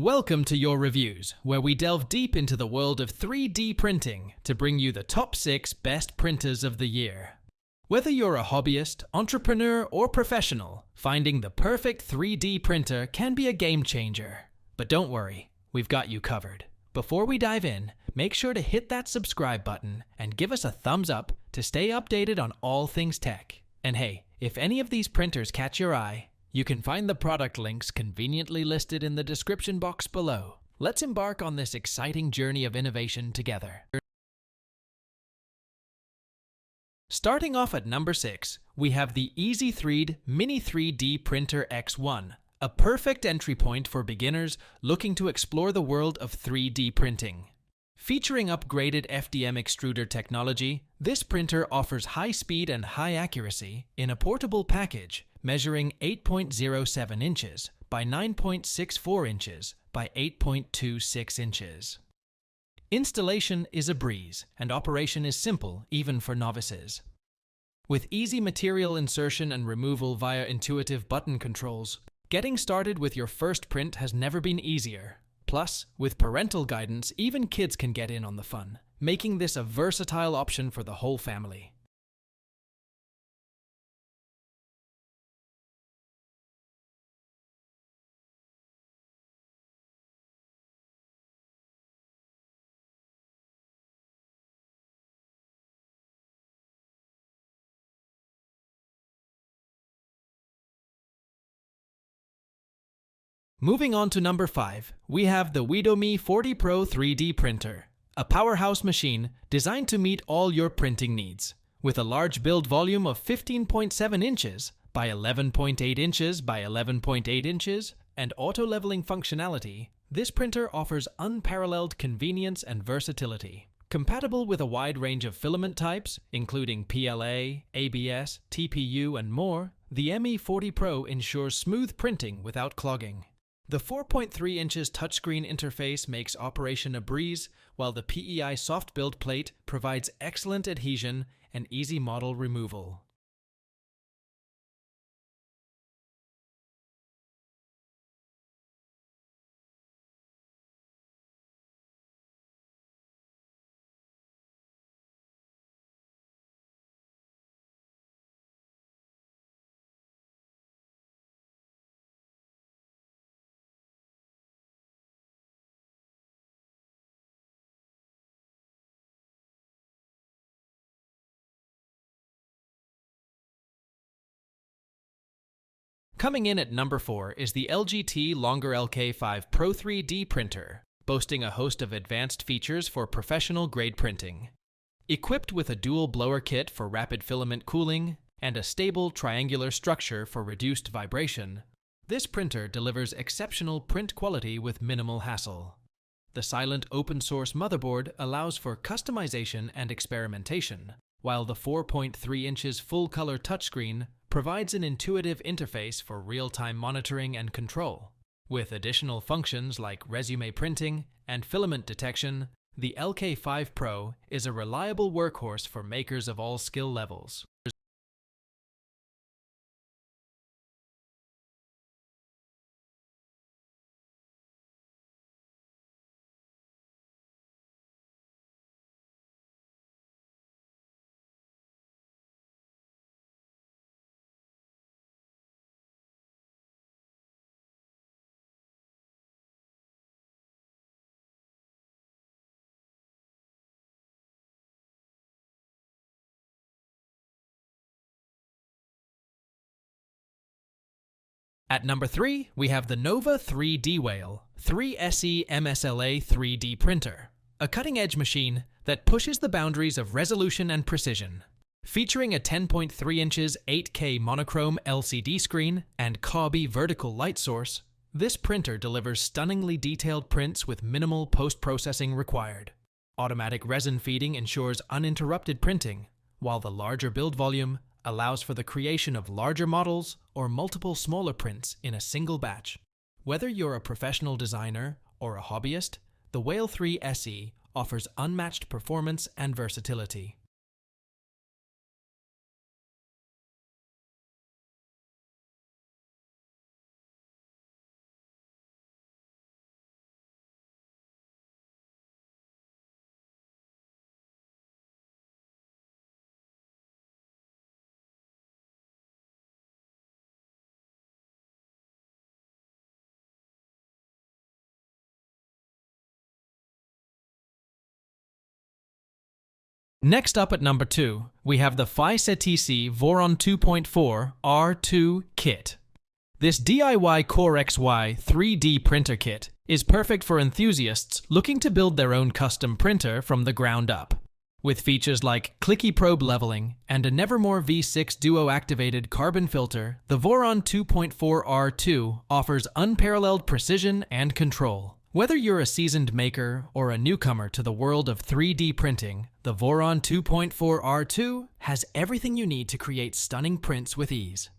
Welcome to Your Reviews, where we delve deep into the world of 3D printing to bring you the top 6 best printers of the year. Whether you're a hobbyist, entrepreneur, or professional, finding the perfect 3D printer can be a game changer. But don't worry, we've got you covered. Before we dive in, make sure to hit that subscribe button and give us a thumbs up to stay updated on all things tech. And hey, if any of these printers catch your eye, you can find the product links conveniently listed in the description box below. Let's embark on this exciting journey of innovation together. Starting off at number 6, we have the Easythreed Mini 3D Printer X1, a perfect entry point for beginners looking to explore the world of 3D printing. Featuring upgraded FDM extruder technology, this printer offers high speed and high accuracy in a portable package measuring 8.07 inches by 9.64 inches by 8.26 inches. Installation is a breeze, and operation is simple even for novices. With easy material insertion and removal via intuitive button controls, getting started with your first print has never been easier. Plus, with parental guidance, even kids can get in on the fun, making this a versatile option for the whole family. Moving on to number 5, we have the WEEDO 40 Pro 3D printer, a powerhouse machine designed to meet all your printing needs. With a large build volume of 15.7 inches by 11.8 inches by 11.8 inches and auto-leveling functionality, this printer offers unparalleled convenience and versatility. Compatible with a wide range of filament types, including PLA, ABS, TPU, and more, the 40 Pro ensures smooth printing without clogging. The 4.3 inches touchscreen interface makes operation a breeze, while the PEI soft build plate provides excellent adhesion and easy model removal. Coming in at number 4 is the LG Longer LK5 Pro 3D printer, boasting a host of advanced features for professional-grade printing. Equipped with a dual blower kit for rapid filament cooling and a stable triangular structure for reduced vibration, this printer delivers exceptional print quality with minimal hassle. The silent open-source motherboard allows for customization and experimentation, while the 4.3 inches full-color touchscreen provides an intuitive interface for real-time monitoring and control. With additional functions like resume printing and filament detection, the LK5 Pro is a reliable workhorse for makers of all skill levels. At number 3, we have the Nova 3D Whale 3SE MSLA 3D printer, a cutting-edge machine that pushes the boundaries of resolution and precision. Featuring a 10.3 inches 8K monochrome LCD screen and COBI vertical light source, this printer delivers stunningly detailed prints with minimal post-processing required. Automatic resin feeding ensures uninterrupted printing, while the larger build volume allows for the creation of larger models or multiple smaller prints in a single batch. Whether you're a professional designer or a hobbyist, the Whale 3 SE offers unmatched performance and versatility. Next up at number 2, we have the FICETC Voron 2.4 R2 kit. This DIY CoreXY 3D printer kit is perfect for enthusiasts looking to build their own custom printer from the ground up. With features like clicky probe leveling and a Nevermore V6 duo-activated carbon filter, the Voron 2.4 R2 offers unparalleled precision and control. Whether you're a seasoned maker or a newcomer to the world of 3D printing, the Voron 2.4 R2 has everything you need to create stunning prints with ease.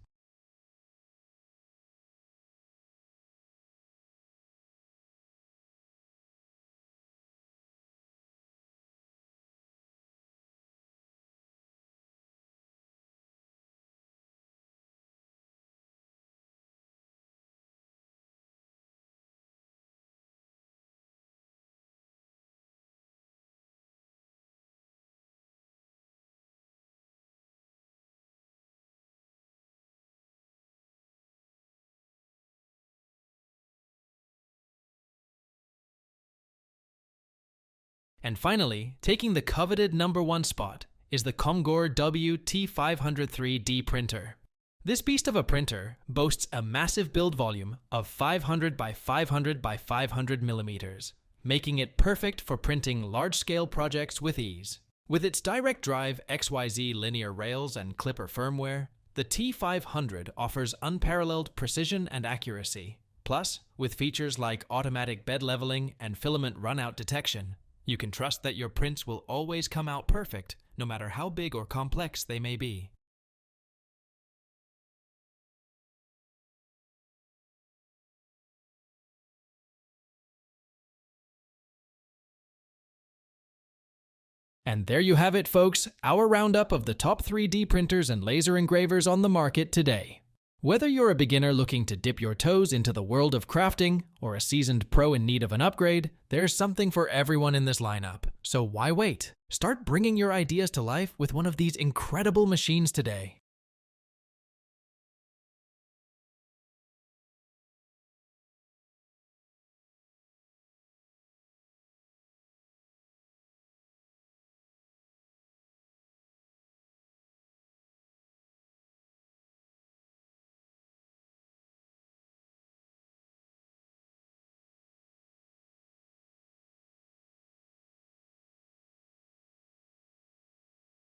And finally, taking the coveted number 1 spot is the COMGORW T503D printer. This beast of a printer boasts a massive build volume of 500 by 500 by 500 millimeters, making it perfect for printing large-scale projects with ease. With its direct drive XYZ linear rails and Clipper firmware, the T500 offers unparalleled precision and accuracy. Plus, with features like automatic bed leveling and filament runout detection, you can trust that your prints will always come out perfect, no matter how big or complex they may be. And there you have it, folks, our roundup of the top 3D printers and laser engravers on the market today. Whether you're a beginner looking to dip your toes into the world of crafting, or a seasoned pro in need of an upgrade, there's something for everyone in this lineup. So why wait? Start bringing your ideas to life with one of these incredible machines today.